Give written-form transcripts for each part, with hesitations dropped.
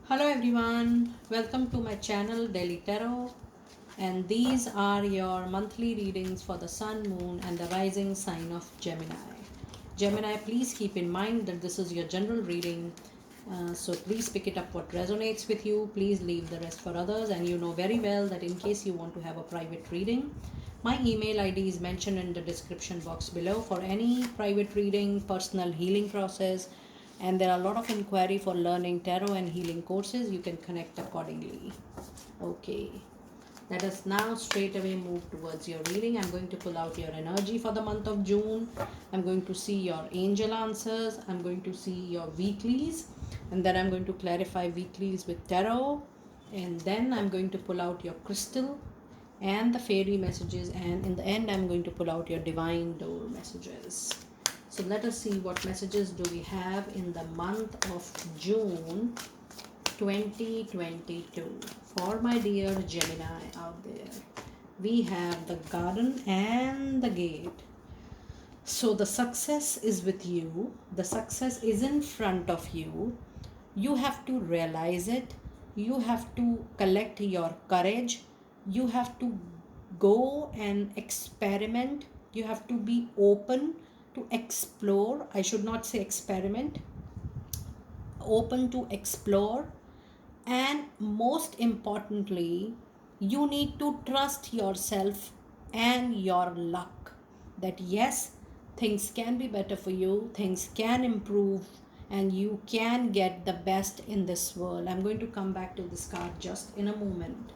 Hello everyone, welcome to my channel Delhi Tarot, and these are your monthly readings for the Sun, Moon and the rising sign of Gemini. Gemini, please keep in mind that this is your general reading, so please pick it up what resonates with you. Please leave the rest for others, and you know very well that in case you want to have a private reading, my email ID is mentioned in the description box below for any private reading, personal healing process, and there are a lot of inquiry for learning tarot and healing courses. You can connect accordingly. Okay, let us now straight away move towards your reading. I'm going to pull out your energy for the month of June. I'm going to see your angel answers. I'm going to see your weeklies, and then I'm going to clarify weeklies with tarot, and then I'm going to pull out your crystal and the fairy messages, and in the end I'm going to pull out your divine door messages. So let us see what messages do we have in the month of June 2022 for my dear Gemini out there. We have the garden and the gate. So the success is with you. The success is in front of you. You have to realize it. You have to collect your courage. You have to go and experiment. You have to be open to explore. I should not say experiment. Open to explore. And most importantly, you need to trust yourself and your luck that yes, things can be better for you, things can improve, and you can get the best in this world. I'm going to come back to this card just in a moment.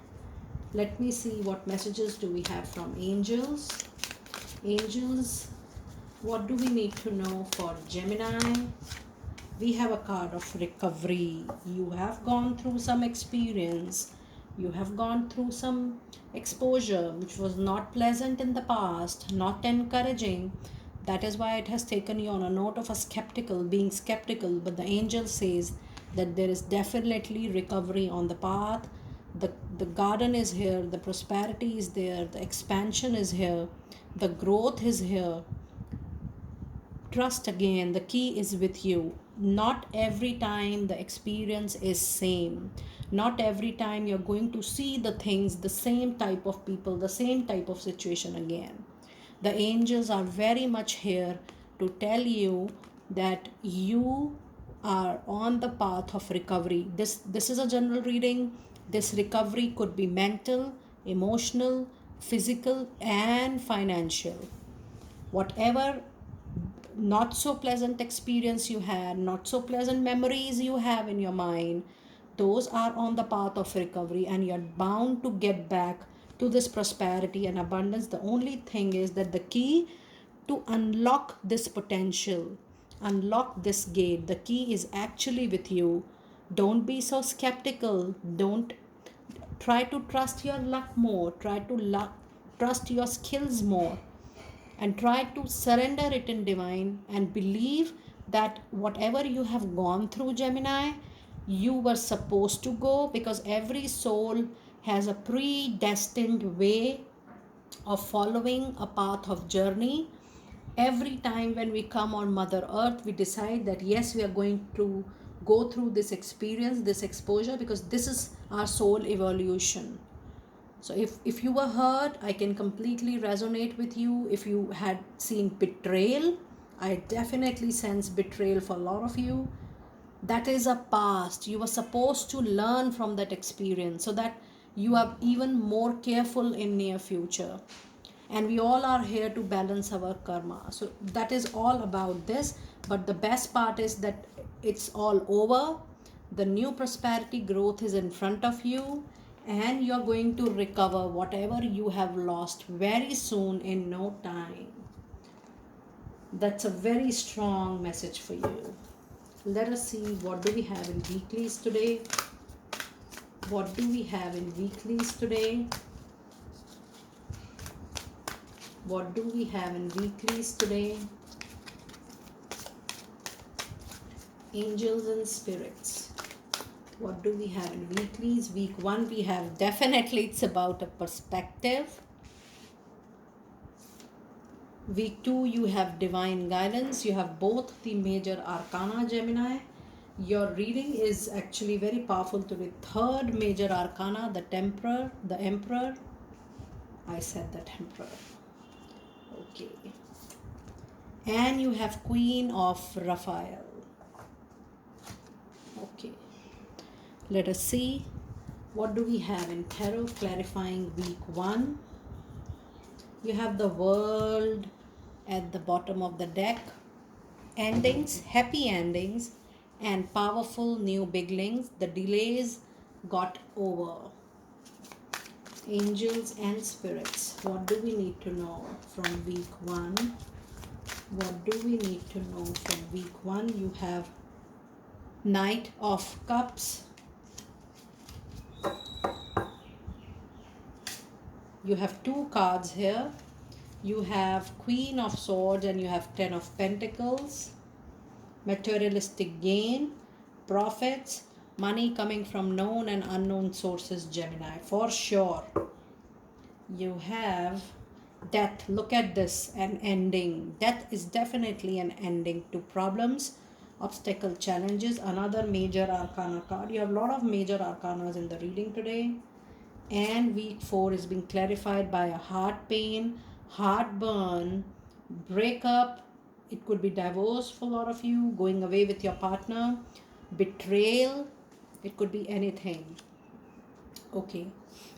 Let me see what messages do we have from angels. Angels, what do we need to know for Gemini? We have a card of recovery. You have gone through some experience. You have gone through some exposure which was not pleasant in the past, not encouraging. That is why it has taken you on a note of being skeptical. But the angel says that there is definitely recovery on the path. The garden is here, the prosperity is there, the expansion is here, the growth is here. Trust again, the key is with you. Not every time the experience is same. Not every time you're going to see the things, the same type of people, the same type of situation again. The angels are very much here to tell you that you are on the path of recovery. This is a general reading. This recovery could be mental, emotional, physical and financial. Whatever not so pleasant experience you had, not so pleasant memories you have in your mind, those are on the path of recovery, and you're bound to get back to this prosperity and abundance. The only thing is that the key to unlock this potential, unlock this gate, the key is actually with you. Don't be so skeptical. Don't try to trust your luck more. Try to trust your skills more, and try to surrender it in divine and believe that whatever you have gone through, Gemini, you were supposed to go, because every soul has a predestined way of following a path of journey. Every time when we come on Mother Earth, we decide that yes, we are going to go through this experience, this exposure, because this is our soul evolution. So if you were hurt, I can completely resonate with you. If you had seen betrayal, I definitely sense betrayal for a lot of you. That is a past. You were supposed to learn from that experience so that you are even more careful in near future. And we all are here to balance our karma. So that is all about this. But the best part is that it's all over. The new prosperity growth is in front of you, and you're going to recover whatever you have lost very soon in no time. That's a very strong message for you. Let us see, what do we have in weeklies today? What do we have in weeklies today? What do we have in weeklies today? Angels and spirits. What do we have in weeklies? Week 1 we have, definitely it's about a perspective. Week 2 you have divine guidance. You have both the major arcana, Gemini. Your reading is actually very powerful today. Third major arcana, the Temperor, the Emperor. I said the Emperor. Okay. And you have Queen of Raphael. Okay. Let us see. What do we have in tarot clarifying week 1? You have the World at the bottom of the deck. Endings, happy endings, and powerful new beginnings. The delays got over. Angels and spirits. What do we need to know from week 1? What do we need to know from week 1? You have Knight of Cups. You have 2 cards here. You have Queen of Swords and you have 10 of Pentacles. Materialistic gain, profits, money coming from known and unknown sources, Gemini. For sure. You have death. Look at this, an ending. Death is definitely an ending to problems, obstacle, challenges. Another major arcana card. You have a lot of major arcanas in the reading today. And week 4 is being clarified by a heart pain, heartburn, breakup. It could be divorce for a lot of you, going away with your partner, betrayal. It could be anything. Okay.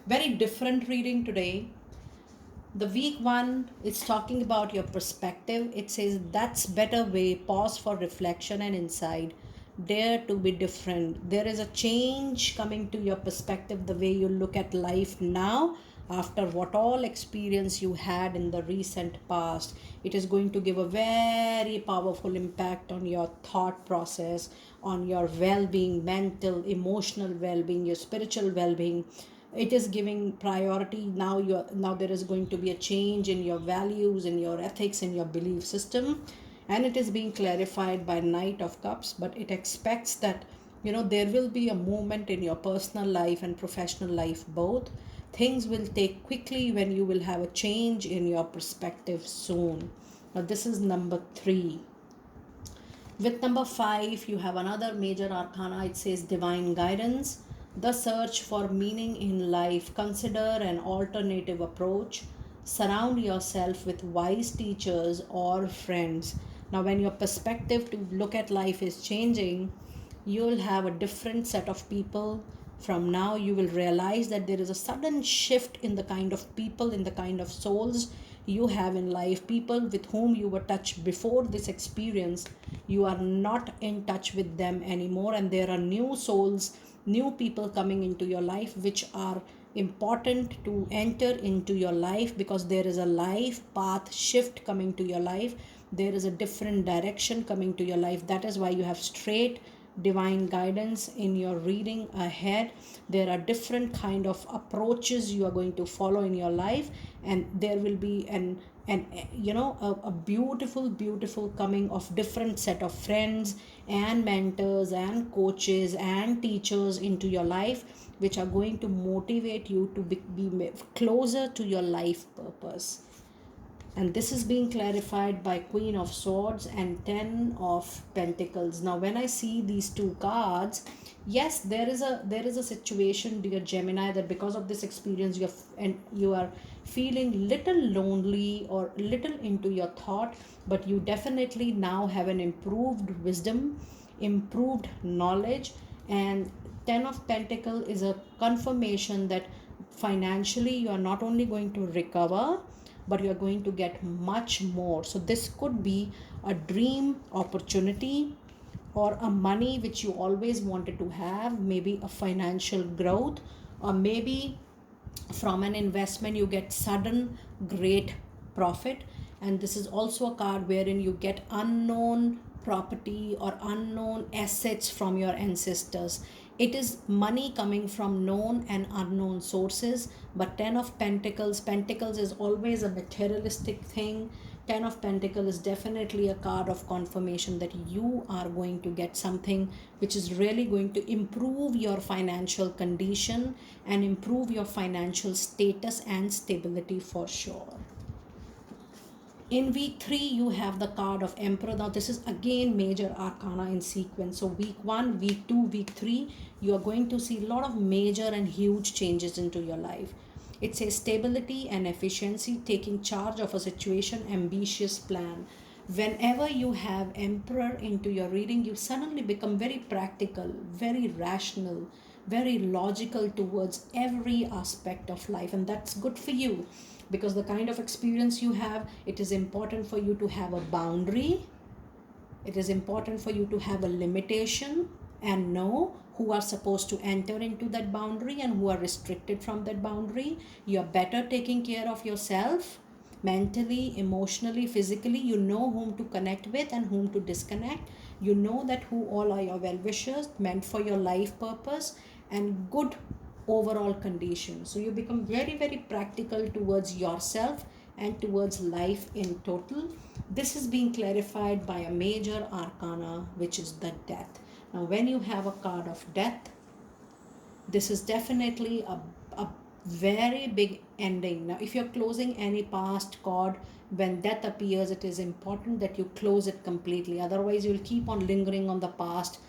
Very different reading today. The week 1 is talking about your perspective. It says that's better way. Pause for reflection and insight. Dare to be different. There is a change coming to your perspective, the way you look at life now after what all experience you had in the recent past. It is going to give a very powerful impact on your thought process, on your well-being, mental, emotional well-being, your spiritual well-being. It is giving priority. Now there is going to be a change in your values, in your ethics, in your belief system, and it is being clarified by Knight of Cups. But it expects that there will be a movement in your personal life and professional life both. Things will take quickly when you will have a change in your perspective soon. Now this is number 3. With number 5, you have another major arcana. It says divine guidance, the search for meaning in life. Consider an alternative approach. Surround yourself with wise teachers or friends. Now, when your perspective to look at life is changing, you'll have a different set of people. From now, you will realize that there is a sudden shift in the kind of people, in the kind of souls you have in life. People with whom you were touched before this experience, you are not in touch with them anymore, and there are new souls, new people coming into your life which are important to enter into your life, because there is a life path shift coming to your life. There is a different direction coming to your life. That is why you have straight divine guidance in your reading ahead. There are different kind of approaches you are going to follow in your life, and there will be a beautiful coming of different set of friends and mentors and coaches and teachers into your life, which are going to motivate you to be closer to your life purpose. And this is being clarified by Queen of Swords and 10 of Pentacles. Now when I see these 2 cards, yes, there is a situation, dear Gemini, that because of this experience you are feeling little lonely or little into your thought, but you definitely now have an improved wisdom, improved knowledge. And 10 of Pentacles is a confirmation that financially you are not only going to recover, but you are going to get much more. So this could be a dream opportunity, or a money which you always wanted to have, maybe a financial growth, or maybe from an investment you get sudden great profit. And this is also a card wherein you get unknown property or unknown assets from your ancestors. It is money coming from known and unknown sources. But 10 of Pentacles is always a materialistic thing. 10 of Pentacles is definitely a card of confirmation that you are going to get something which is really going to improve your financial condition and improve your financial status and stability for sure. In week 3 you have the card of Emperor. Now this is again major arcana in sequence. So week 1, week 2, week 3, you are going to see a lot of major and huge changes into your life. It says stability and efficiency, taking charge of a situation, ambitious plan. Whenever you have Emperor into your reading, you suddenly become very practical, very rational, very logical towards every aspect of life, and that's good for you, because the kind of experience you have, it is important for you to have a boundary. It is important for you to have a limitation and know who are supposed to enter into that boundary and who are restricted from that boundary. You are better taking care of yourself mentally, emotionally, physically. You know whom to connect with and whom to disconnect. You know that who all are your well-wishers, meant for your life purpose and good overall condition. So you become very, very practical towards yourself and towards life in total. This is being clarified by a major arcana, which is the Death. Now when you have a card of Death, this is definitely a very big ending. Now if you're closing any past cord, when death appears, it is important that you close it completely. Otherwise you'll keep on lingering on the past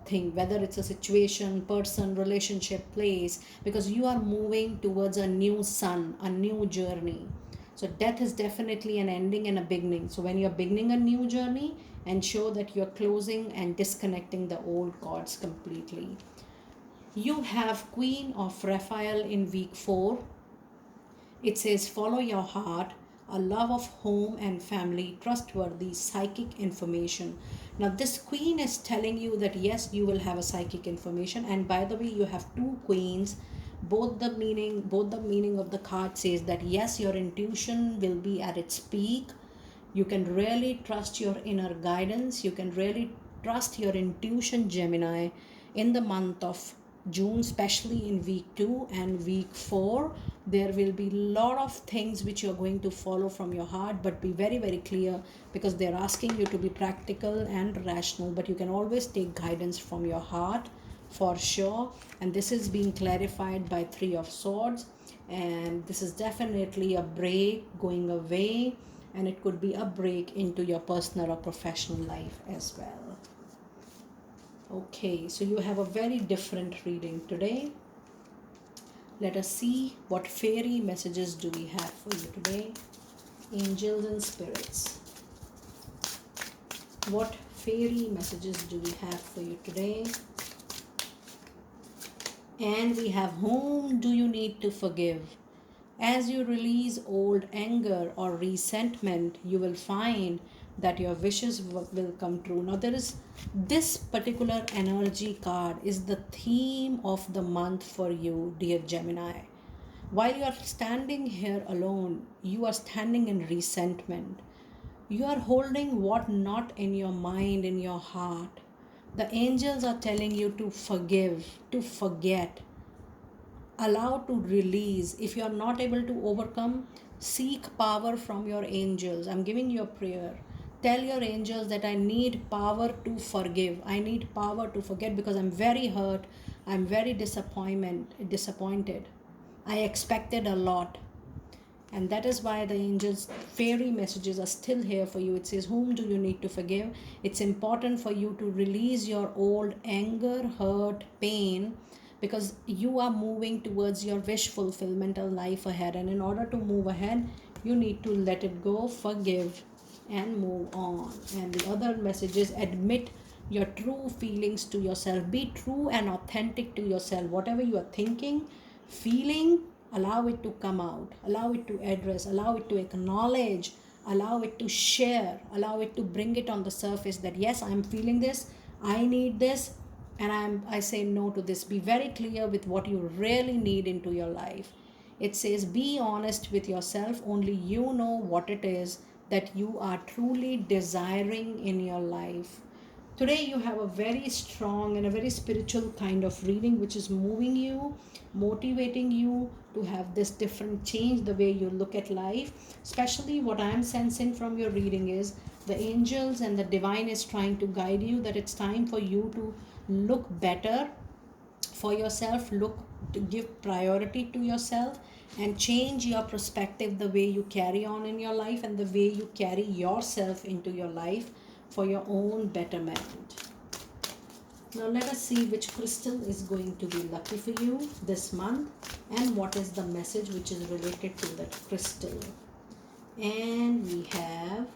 thing, whether it's a situation, person, relationship, place, because you are moving towards a new sun, a new journey. So death is definitely an ending and a beginning. So when you're beginning a new journey, ensure that you're closing and disconnecting the old cords completely. You have Queen of Raphael in week 4. It says follow your heart, a love of home and family, trustworthy psychic information. Now this queen is telling you that yes, you will have a psychic information. And by the way, you have two queens. Both the meaning of the card says that yes, your intuition will be at its peak. You can really trust your inner guidance. You can really trust your intuition, Gemini, in the month of June, especially in week 2 and week 4. There will be a lot of things which you're going to follow from your heart, but be very, very clear, because they're asking you to be practical and rational. But you can always take guidance from your heart for sure. And this is being clarified by 3 of Swords. And this is definitely a break going away, and it could be a break into your personal or professional life as well. Okay, so you have a very different reading today. Let us see what fairy messages do we have for you today. Angels and spirits. What fairy messages do we have for you today? And we have, whom do you need to forgive? As you release old anger or resentment, you will find that your wishes will come true. Now there is this particular energy card is the theme of the month for you, dear Gemini. While you are standing here alone, you are standing in resentment. You are holding what not in your mind, in your heart. The angels are telling you to forgive, to forget, allow to release. If you are not able to overcome, seek power from your angels. I'm giving you a prayer. Tell your angels that I need power to forgive. I need power to forget, because I'm very hurt. I'm very disappointed. I expected a lot. And that is why the angels' fairy messages are still here for you. It says, whom do you need to forgive? It's important for you to release your old anger, hurt, pain, because you are moving towards your wish fulfillment of life ahead. And in order to move ahead, you need to let it go, forgive, and move on. And the other message is, admit your true feelings to yourself. Be true and authentic to yourself. Whatever you are thinking, feeling, allow it to come out, allow it to address, allow it to acknowledge, allow it to share, allow it to bring it on the surface that yes, I'm feeling this, I need this, and I say no to this. Be very clear with what you really need into your life. It says, be honest with yourself. Only you know what it is that you are truly desiring in your life. Today you have a very strong and a very spiritual kind of reading, which is moving you, motivating you to have this different change the way you look at life. Especially what I am sensing from your reading is the angels and the divine is trying to guide you that it's time for you to look better, for yourself. Look to give priority to yourself and change your perspective, the way you carry on in your life and the way you carry yourself into your life for your own betterment. Now let us see which crystal is going to be lucky for you this month and what is the message which is related to that crystal. And we have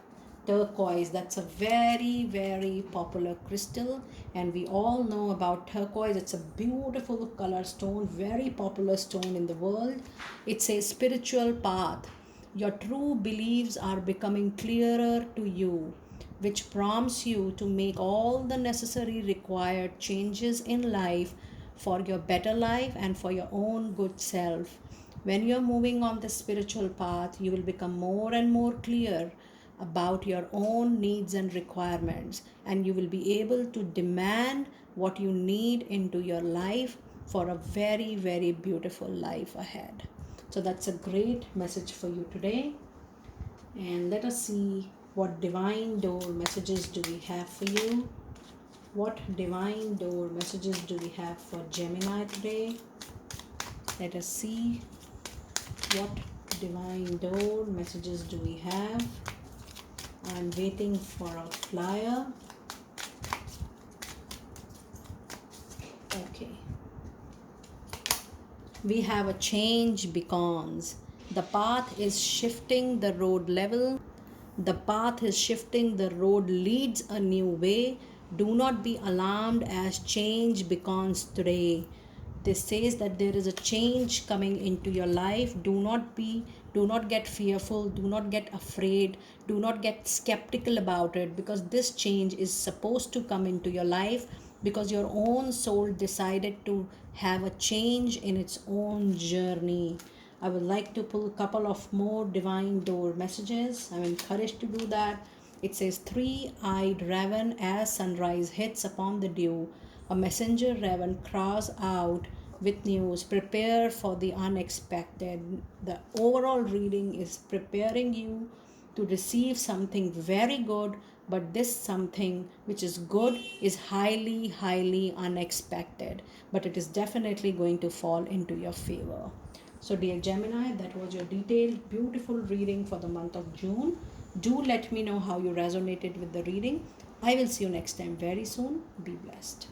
turquoise. That's a very, very popular crystal, and we all know about turquoise. It's a beautiful color stone, very popular stone in the world. It's a spiritual path. Your true beliefs are becoming clearer to you, which prompts you to make all the necessary required changes in life for your better life and for your own good self. When you're moving on the spiritual path, you will become more and more clear about your own needs and requirements, and you will be able to demand what you need into your life for a very, very beautiful life ahead. So that's a great message for you today. And let us see what divine door messages do we have for you. What divine door messages do we have for Gemini today? Let us see what divine door messages do we have. I'm waiting for a flyer. Okay. We have a change beacons. The path is shifting, the road level. The path is shifting, the road leads a new way. Do not be alarmed as change beacons today. This says that there is a change coming into your life. Do not get fearful, do not get afraid, do not get skeptical about it, because this change is supposed to come into your life because your own soul decided to have a change in its own journey. I would like to pull a couple of more divine door messages. I'm encouraged to do that. It says, three-eyed raven as sunrise hits upon the dew. A messenger raven cries out with news. Prepare for the unexpected. The overall reading is preparing you to receive something very good, but this something which is good is highly, highly unexpected. But it is definitely going to fall into your favor. So dear Gemini, that was your detailed, beautiful reading for the month of June. Do let me know how you resonated with the reading. I will see you next time very soon. Be blessed.